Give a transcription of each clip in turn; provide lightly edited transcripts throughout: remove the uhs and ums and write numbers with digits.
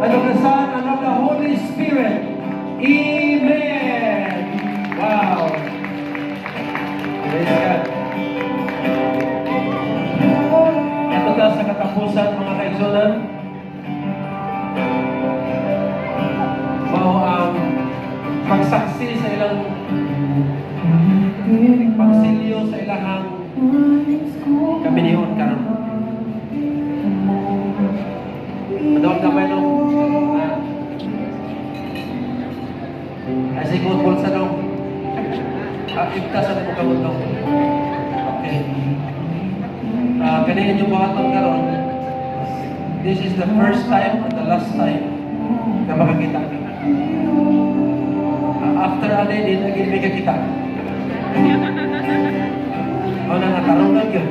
and of the Son, and of the Holy Spirit. Amen. Wow. Praise God. Ito na sa katapusan, mga kaigsunan. Mao ang pagsaksi sa ilang pagsilyo sa ilahang kaminihon karon. Madawag na ba ito? Ay siguro bulsa daw. Ibtas sa mga kabutong. Okay. Kanina yung buhaton karon. This is the first time and the last time na makakita kami. After a day, din lagi may kakita. O na natarungan yun.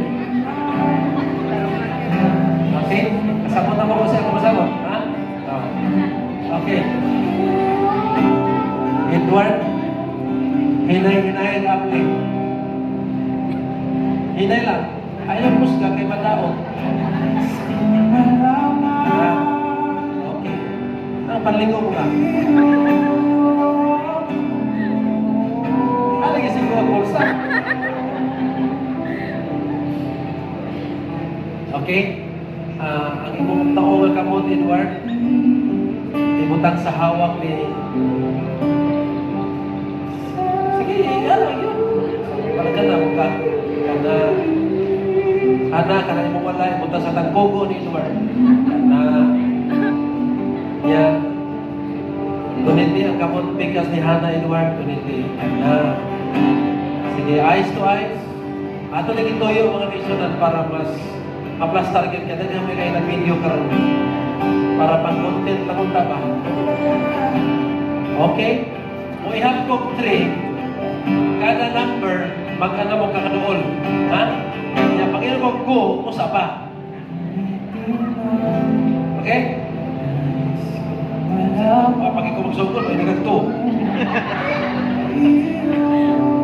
Okay? Kasabot na mo siya kung masabot. Ha? Okay. Edward, hinay-hinay lang. Hinay lang. Ayaw musga kay matao. Okay. Ang panlingo mo ka. Alagi siguro pulsa. Okay? Ang imong taong nga kamot, Edward, imutang sa hawak ni... Sige, ano yun? Palagan na mo ka. Kana... Ana, kana imong wala, imutang sa tangkogo ni Edward. Kana... Yeah. Kuniti ang kamot pikas ni Hana, Edward. Kuniti. Ana... Sige, eyes to eyes. Ato lagi toyo mga misionan para mas ma-plus target ka. Dahil kami kayo ng video karon para pang-content na kung taba. Okay? Kung ihapkog 3, kada number, mag-ano mo kakadool. Ha? Kaya pag ilagog ko, usa pa. Okay? Pag ikaw magsugod, may nagag 2.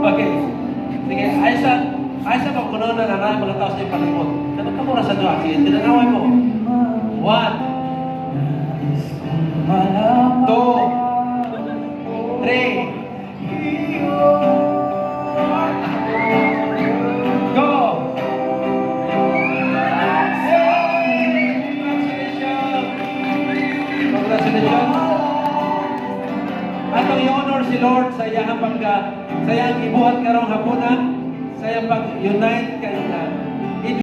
Okay. Sige, ayos na pag kuno na naray mga tao sa iyong palimot. Tanong ka muna sa doa. Sige, tinanaway mo. 1, 2, 3, go! Congratulations! Atong i-honor si Lord sa iyang ibuhat karong hapuna, sa iyang pag-unite kay